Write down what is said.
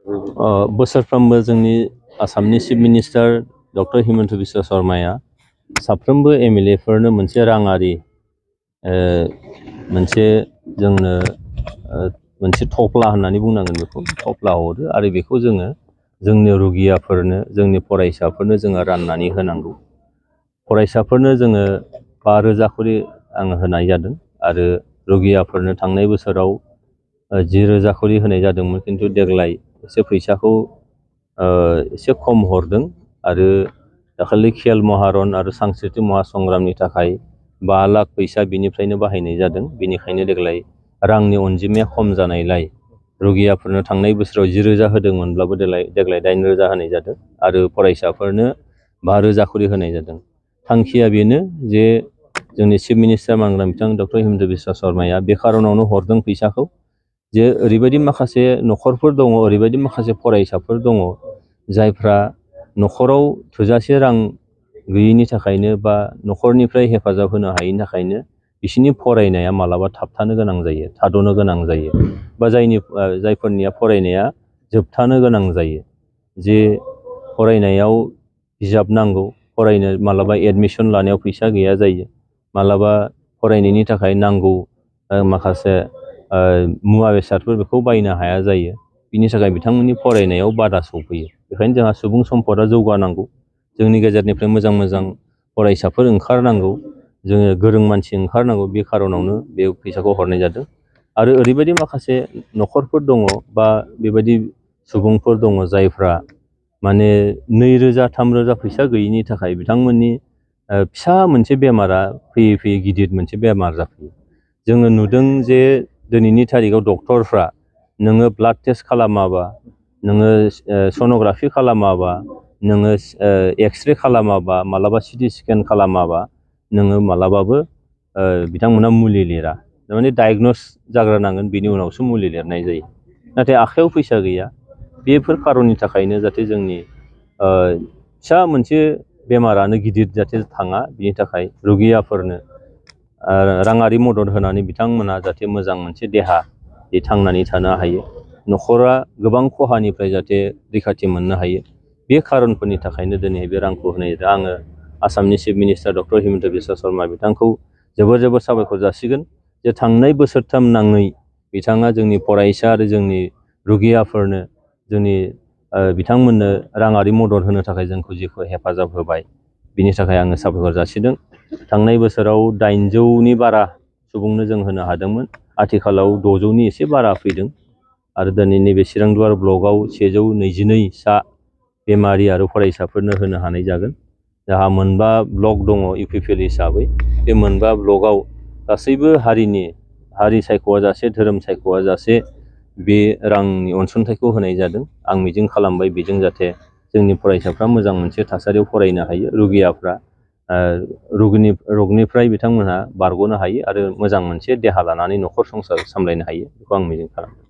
बोसोरफ्रोमबो जोंनि आसामनि chief minister doctor Himanta Biswa शर्माया साफ्रोमबो एमएलए फोरनो मोनसे राङारि मोनसे जोंनो मोनसे थफ्ला होननानै बुंनांगोन, बेखौ थफ्ला हरो आरो बेखौ जोङो जोंनि रुगियाफोरनो, जोंनि फरायसाफोरनो जोङो राननानै होनांगौ। फरायसाफोरनो जोङो 5,000 खरि आङो होनाय जादों आरो रुगियाफोरनो थांनाय बोसोराव 10,000 खरि होनाय जादोंमोन, खिन्थु देग्लाय एसे फैसाखौ एसे खम हरदों आरो दाखालि खेल महारन आरो सांस्कृतिक महासंग्रामनि थाखाय 5 लाख फैसा बिनिफ्रायनो बाहायनाय जादों। बेनिखायनो देग्लाय रांनि अनजिमाया खम जानायलाय रुगियाफोरनो थांनाय बोसोराव 10,000 होदोंमोनब्लाबो देग्लाय 8,000 होनाय जादों आरो फरायसाफोरनो 5,000 खरि होनाय जादों। थांखिया बेनो जे जोंनि चिफ मिनिस्टार मानगोनां बिथां डक्टर हिमन्त बिश्व शर्माया बे खार'नावनो हरदों फैसाखौ जे ओरैबायदि माखासे न'खरफोर दङ, ओरैबायदि माखासे फरायसाफोर दङ जायफ्रा न'खराव थोजासे रां गैयिनि थाखायनो बा न'खरनिफ्राय हेफाजाब होनो हायिनि थाखायनो बिसोरनि फरायनाया मालाबा थाबथानो गोनां जायो, थाद'नो गोनां जायो, बा जायफोरनिया फरायनाया जोबथानो गोनां जायो। जे फरायनायाव बिजाब नांगौ, फरायनो मालाबा एडमिसन लानायाव फैसा गैया जायो, मालाबा फरायनायनि थाखाय नांगौ माखासे मुवा बेसादफोर बेखौ बायनो हाया जायो। बिनि थाखाय बिथांमोननि फरायनायाव बादा सौफैयो। बेखायनो जोंहा सुबुं सम्पदा जौगानांगौ, जोंनि गेजेरनिफ्राय मोजां मोजां फरायसाफोर ओंखारनांगौ, जोङो गोरों मानसि ओंखारनांगौ, बे खार'नावनो बे फैसाखौ हरनाय जादों। आरो ओरैबायदि माखासे न'खरफोर दङ बा बेबायदि सुबुंफोर दङ जायफ्रा माने 2,000 3,000 फैसा गैयिनि थाखाय बिथांमोननि फिसा मोनसे बेमारा फैयै फैयै गिदिर मोनसे बेमार जाफैयो। जोङो नुदों जे दिनैनि थारिखआव डक्टरफ्रा नोङो ब्लाड टेस्ट खालामाबा, नोङो सन'ग्राफि खालामाबा, नोङो एक्सरे खालामाबा, मालाबा सिटि स्केन खालामाबा नोङो मालाबाबो बिथांमोना मुलि लिरा। माने डायग्नस जाग्रोनांगोन, बिनि उनावसो मुलि लिरनाय जायो। नाथाय आखायाव फैसा गैया। बेफोर खारननि थाखायनो जाहाथे जोंनि फिसा मोनसे बेमारानो गिदिर जाहाथे थाङा, बिनि थाखाय रुगियाफोरनो राङारि मदद होनानै बिथांमोना जाहाथे मोजां मोनसे देहा थांनानै थानो हायो, न'खरा गोबां खहानिफ्राय जाहाथे रैखाथि मोननो हायो, बे खारनफोरनि थाखायनो दिनै बे रांखौ होनाय जादों। आङो आसामनि chief minister doctor Himanta Biswa Sharma बिथांखौ जोबोर जोबोर साबायखर जासिगोन जे थांनाय बोसोरथाम नाङै बिथाङा जोंनि फरायसा आरो जोंनि रुगियाफोरनो, जोंनि बिथांमोननो राङारि मदद होनो थाखाय जोंखौ जिखौ हेफाजाब होबाय, बिनि थाखाय आङो साबायखर जासिदों। थांनाय बोसोराव 800नि बारा सुबुंनो जों होनो हादोंमोन, आथिखालाव 600नि एसे बारा फैदों आरो दिनै नैबे चिरांदुवार ब्लकआव 122 सा बेमारि आरो फरायसाफोरनो होनो हानाय जागोन। जोंहा 9 ब्लक दङ इउपिपिएल हिसाबै, बे 9 ब्लकआव गासैबो हारि सायख'आ जासे, धोरोम सायख'आ जासे बे रांनि अनसुंथाइखौ होनाय जादों। आं मिजिं खालामबाय बेजों जाहाथे जोंनि फरायसाफ्रा मोजां मोनसे थासारियाव फरायनो हायो, रुगियाफ्रा रगनिफ्राय बिथांमोनहा बारग'नो हायो आरो मोजां मोनसे देहा लानानै न'खर संसार सामलायनो हायो, बेखौ आं मिजिं खालामदों।